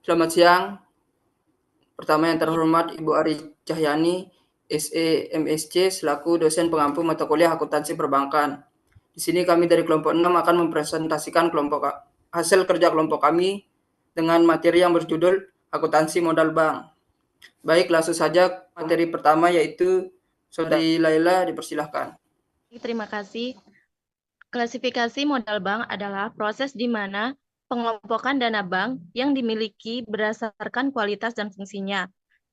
Selamat siang. Pertama yang terhormat Ibu Ari Cahyani, SE MSc selaku dosen pengampu mata kuliah akuntansi perbankan. Di sini kami dari kelompok 6 akan mempresentasikan hasil kerja kelompok kami dengan materi yang berjudul akuntansi modal bank. Baik, langsung saja materi pertama yaitu Saudari Laila dipersilahkan. Terima kasih. Klasifikasi modal bank adalah proses di mana pengelompokan dana bank yang dimiliki berdasarkan kualitas dan fungsinya.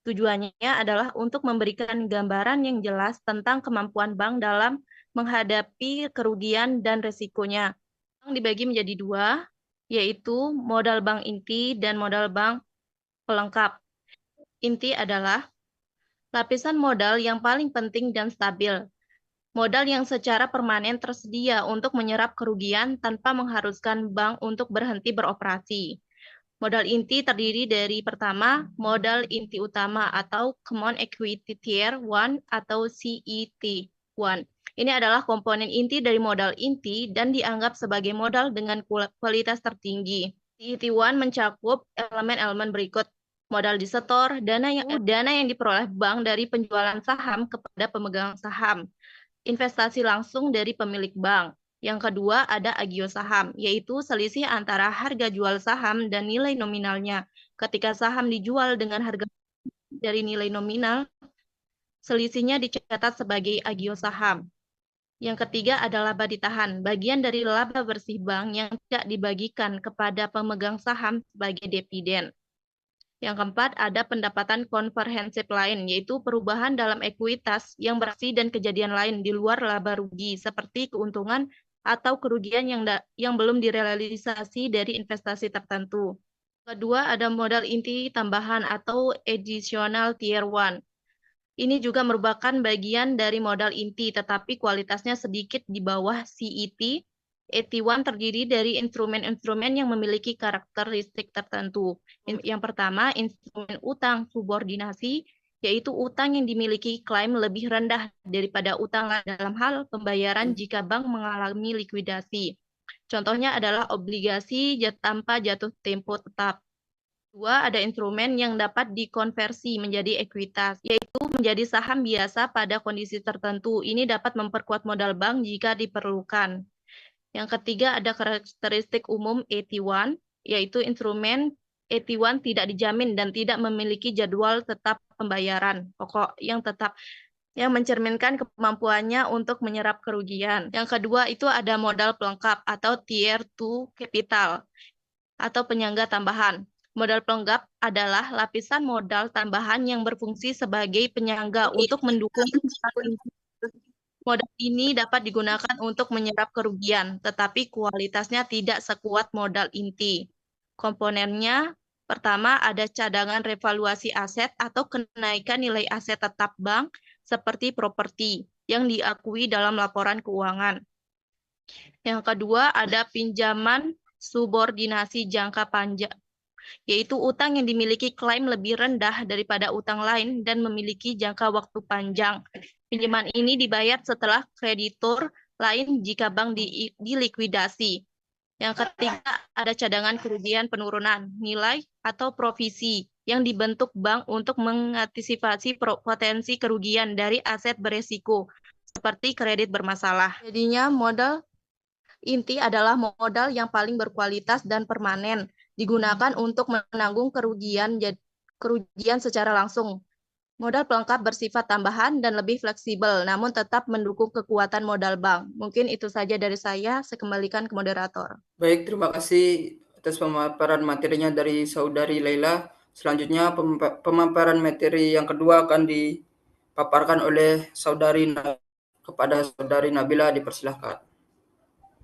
Tujuannya adalah untuk memberikan gambaran yang jelas tentang kemampuan bank dalam menghadapi kerugian dan resikonya. Bank dibagi menjadi dua, yaitu modal bank inti dan modal bank pelengkap. Inti adalah lapisan modal yang paling penting dan stabil. Modal yang secara permanen tersedia untuk menyerap kerugian tanpa mengharuskan bank untuk berhenti beroperasi. Modal inti terdiri dari pertama, modal inti utama atau Common Equity Tier 1 atau CET1. Ini adalah komponen inti dari modal inti dan dianggap sebagai modal dengan kualitas tertinggi. CET1 mencakup elemen-elemen berikut. Modal disetor, dana yang diperoleh bank dari penjualan saham kepada pemegang saham. Investasi langsung dari pemilik bank. Yang kedua ada agio saham, yaitu selisih antara harga jual saham dan nilai nominalnya. Ketika saham dijual dengan harga dari nilai nominal, selisihnya dicatat sebagai agio saham. Yang ketiga adalah laba ditahan, bagian dari laba bersih bank yang tidak dibagikan kepada pemegang saham sebagai dividen. Yang keempat, ada pendapatan komprehensif lain, yaitu perubahan dalam ekuitas yang bersih dan kejadian lain di luar laba rugi, seperti keuntungan atau kerugian yang belum direalisasi dari investasi tertentu. Kedua, ada modal inti tambahan atau additional tier 1. Ini juga merupakan bagian dari modal inti, tetapi kualitasnya sedikit di bawah CET. AT1 terdiri dari instrumen-instrumen yang memiliki karakteristik tertentu. Yang pertama, instrumen utang subordinasi, yaitu utang yang dimiliki klaim lebih rendah daripada utang dalam hal pembayaran jika bank mengalami likuidasi. Contohnya adalah obligasi tanpa jatuh tempo tetap. Dua, ada instrumen yang dapat dikonversi menjadi ekuitas, yaitu menjadi saham biasa pada kondisi tertentu. Ini dapat memperkuat modal bank jika diperlukan. Yang ketiga, ada karakteristik umum AT1, yaitu instrumen AT1 tidak dijamin dan tidak memiliki jadwal tetap pembayaran pokok yang tetap, yang mencerminkan kemampuannya untuk menyerap kerugian. Yang kedua, itu ada modal pelengkap atau Tier 2 capital atau penyangga tambahan. Modal pelengkap adalah lapisan modal tambahan yang berfungsi sebagai penyangga untuk mendukung modal ini dapat digunakan untuk menyerap kerugian, tetapi kualitasnya tidak sekuat modal inti. Komponennya, pertama ada cadangan revaluasi aset atau kenaikan nilai aset tetap bank seperti properti yang diakui dalam laporan keuangan. Yang kedua ada pinjaman subordinasi jangka panjang, yaitu utang yang dimiliki klaim lebih rendah daripada utang lain dan memiliki jangka waktu panjang. Pinjaman ini dibayar setelah kreditur lain jika bank dilikuidasi. Yang ketiga, ada cadangan kerugian penurunan nilai atau provisi yang dibentuk bank untuk mengantisipasi potensi kerugian dari aset beresiko seperti kredit bermasalah. Jadinya modal inti adalah modal yang paling berkualitas dan permanen, digunakan untuk menanggung kerugian secara langsung. Modal pelengkap bersifat tambahan dan lebih fleksibel, namun tetap mendukung kekuatan modal bank. Mungkin itu saja dari saya kembalikan ke moderator. Baik, terima kasih atas pemaparan materinya dari Saudari Laila. Selanjutnya pemaparan materi yang kedua akan dipaparkan oleh Saudari kepada Saudari Nabila, dipersilahkan.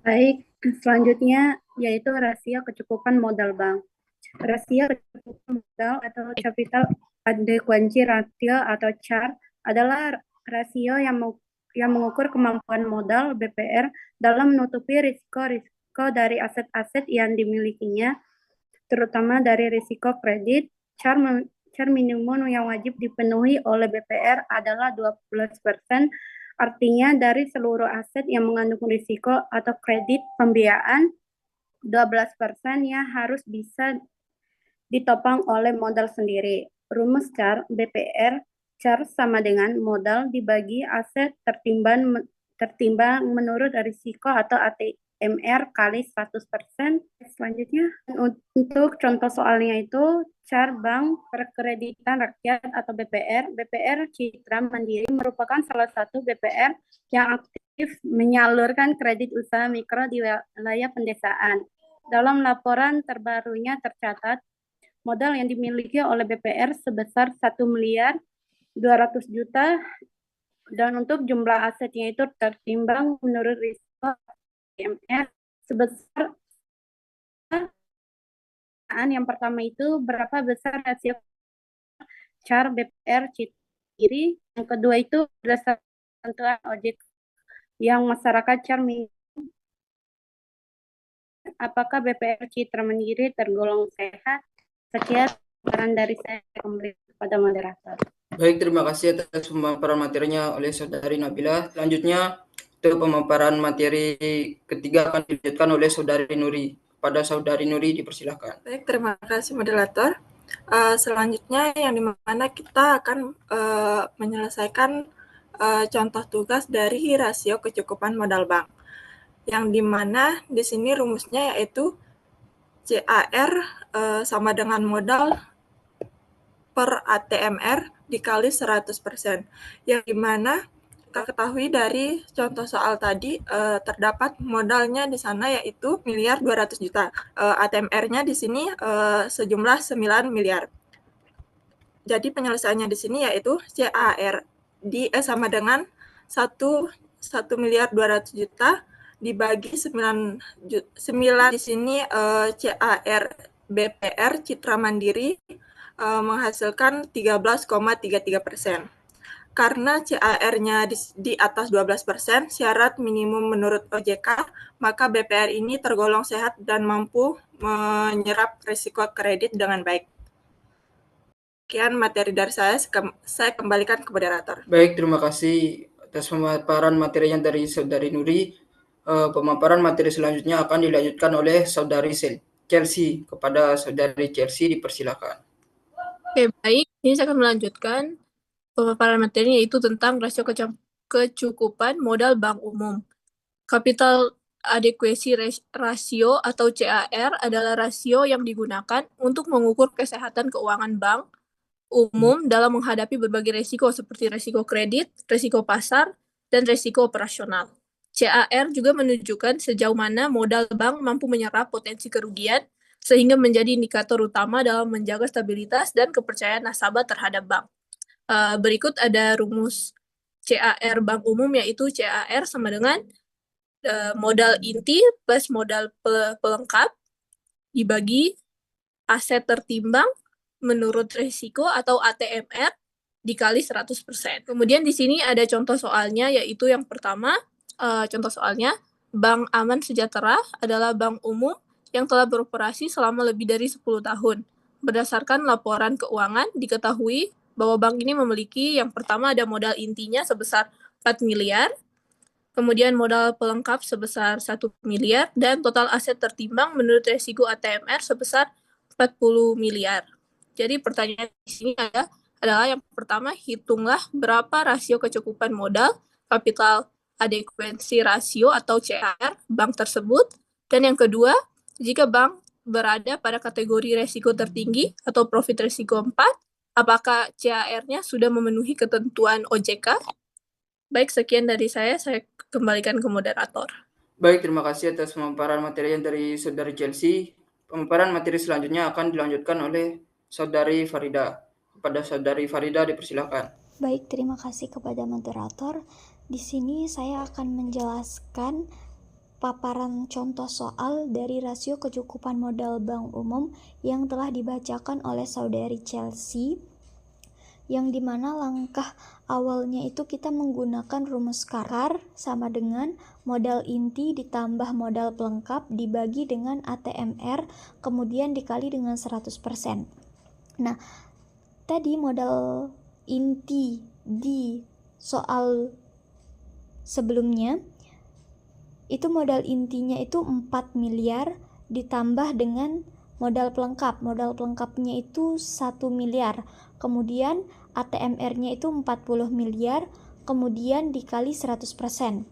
Baik, selanjutnya yaitu rasio kecukupan modal bank. Rasio kecukupan modal atau capital adequacy ratio atau CAR adalah rasio yang mengukur kemampuan modal BPR dalam menutupi risiko dari aset-aset yang dimilikinya, terutama dari risiko kredit. CAR minimum yang wajib dipenuhi oleh BPR adalah 12%. Artinya dari seluruh aset yang mengandung risiko atau kredit pembiayaan, 12% harus bisa ditopang oleh modal sendiri. Rumus CHAR BPR, CHAR sama dengan modal dibagi aset tertimbang menurut risiko atau ATMR kali 100%. Selanjutnya, untuk contoh soalnya itu, CHAR Bank Perkreditan Rakyat atau BPR. BPR Citra Mandiri merupakan salah satu BPR yang aktif menyalurkan kredit usaha mikro di wilayah pedesaan. Dalam laporan terbarunya tercatat, modal yang dimiliki oleh BPR sebesar 1.200.000.000 dan untuk jumlah asetnya itu tertimbang menurut risiko ATMR sebesar yang pertama itu berapa besar rasio CHAR BPR Citra, yang kedua itu berdasarkan ketentuan OJK yang masyarakat CHAR apakah BPR Citra Mandiri tergolong sehat? Sekian saran dari saya kembali kepada moderator. Baik, terima kasih atas pemaparan materinya oleh Saudari Nabila. Selanjutnya, untuk pemaparan materi ketiga akan dilanjutkan oleh Saudari Nuri. Pada Saudari Nuri dipersilakan. Baik, terima kasih moderator. Selanjutnya yang dimana kita akan menyelesaikan contoh tugas dari rasio kecukupan modal bank. Yang dimana di sini rumusnya yaitu CAR sama dengan modal per ATMR dikali 100%. Yang dimana kita ketahui dari contoh soal tadi terdapat modalnya di sana yaitu 1.200.000.000. ATMR-nya di sini sejumlah 9 miliar. Jadi penyelesaiannya di sini yaitu CAR sama dengan 1.200.000.000 dibagi 9 di sini CAR BPR Citra Mandiri menghasilkan 13,33%. Karena CAR-nya di atas 12%, syarat minimum menurut OJK, maka BPR ini tergolong sehat dan mampu menyerap risiko kredit dengan baik. Sekian materi dari saya kembalikan ke moderator. Baik, terima kasih atas pemaparan materinya dari Saudari Nuri. Pemaparan materi selanjutnya akan dilanjutkan oleh Saudari Chelsea. Kepada Saudari Chelsea dipersilakan. Oke, baik. Ini saya akan melanjutkan pemaparan materinya yaitu tentang rasio kecukupan modal bank umum. Capital Adequacy Ratio atau CAR adalah rasio yang digunakan untuk mengukur kesehatan keuangan bank umum dalam menghadapi berbagai risiko seperti risiko kredit, risiko pasar, dan risiko operasional. CAR juga menunjukkan sejauh mana modal bank mampu menyerap potensi kerugian sehingga menjadi indikator utama dalam menjaga stabilitas dan kepercayaan nasabah terhadap bank. Berikut ada rumus CAR bank umum yaitu CAR sama dengan modal inti plus modal pelengkap dibagi aset tertimbang menurut risiko atau ATMR dikali 100%. Kemudian di sini ada contoh soalnya yaitu yang pertama, contoh soalnya Bank Aman Sejahtera adalah bank umum yang telah beroperasi selama lebih dari 10 tahun. Berdasarkan laporan keuangan, diketahui bahwa bank ini memiliki yang pertama ada modal intinya sebesar 4 miliar, kemudian modal pelengkap sebesar 1 miliar, dan total aset tertimbang menurut risiko ATMR sebesar 40 miliar. Jadi pertanyaan di sini adalah yang pertama, hitunglah berapa rasio kecukupan modal, capital adequacy ratio atau CAR, bank tersebut. Dan yang kedua, jika bank berada pada kategori risiko tertinggi atau profit risiko 4, apakah CAR-nya sudah memenuhi ketentuan OJK? Baik, sekian dari saya kembalikan ke moderator. Baik, terima kasih atas pemaparan materi dari Saudari Chelsea. Pemaparan materi selanjutnya akan dilanjutkan oleh Saudari Farida. Kepada Saudari Farida dipersilakan. Baik, terima kasih kepada moderator. Di sini saya akan menjelaskan paparan contoh soal dari rasio kecukupan modal bank umum yang telah dibacakan oleh Saudari Chelsea, yang dimana langkah awalnya itu kita menggunakan rumus CAR sama dengan modal inti ditambah modal pelengkap dibagi dengan ATMR kemudian dikali dengan 100%. Nah, tadi modal inti di soal sebelumnya itu modal intinya itu 4 miliar ditambah dengan modal pelengkap. Modal pelengkapnya itu 1 miliar. Kemudian ATMR-nya itu 40 miliar, kemudian dikali 100%.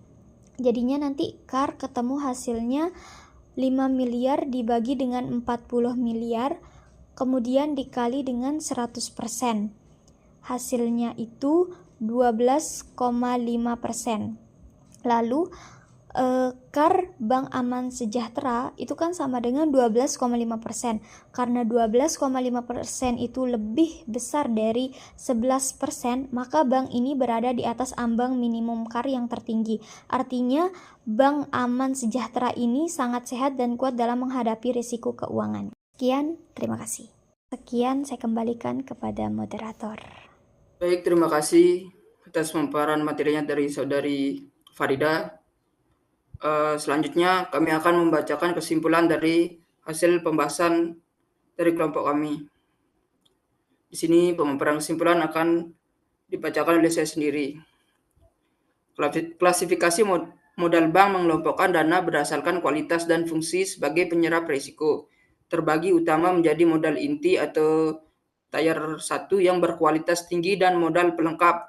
Jadinya nanti CAR ketemu hasilnya 5 miliar dibagi dengan 40 miliar, kemudian dikali dengan 100%. Hasilnya itu 12,5%. Lalu CAR Bank Aman Sejahtera itu kan sama dengan 12,5%. Karena 12,5% itu lebih besar dari 11%, maka bank ini berada di atas ambang minimum CAR yang tertinggi. Artinya Bank Aman Sejahtera ini sangat sehat dan kuat dalam menghadapi risiko keuangan. Sekian, terima kasih. Sekian, saya kembalikan kepada moderator. Baik, terima kasih atas pemaparan materinya dari Saudari Farida. Selanjutnya kami akan membacakan kesimpulan dari hasil pembahasan dari kelompok kami. Di sini pemaparan kesimpulan akan dibacakan oleh saya sendiri. Klasifikasi modal bank mengelompokkan dana berdasarkan kualitas dan fungsi sebagai penyerap risiko. Terbagi utama menjadi modal inti atau tier 1 yang berkualitas tinggi dan modal pelengkap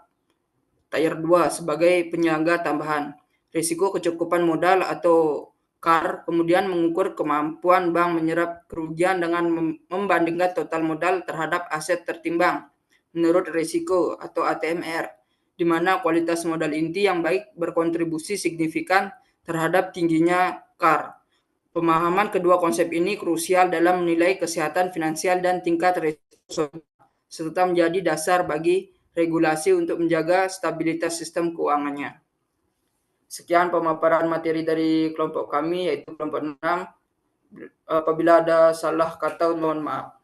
tier 2 sebagai penyangga tambahan. Risiko kecukupan modal atau CAR kemudian mengukur kemampuan bank menyerap kerugian dengan membandingkan total modal terhadap aset tertimbang menurut risiko atau ATMR, di mana kualitas modal inti yang baik berkontribusi signifikan terhadap tingginya CAR. Pemahaman kedua konsep ini krusial dalam menilai kesehatan finansial dan tingkat risiko, serta menjadi dasar bagi regulasi untuk menjaga stabilitas sistem keuangannya. Sekian pemaparan materi dari kelompok kami, yaitu kelompok 6. Apabila ada salah kata, mohon maaf.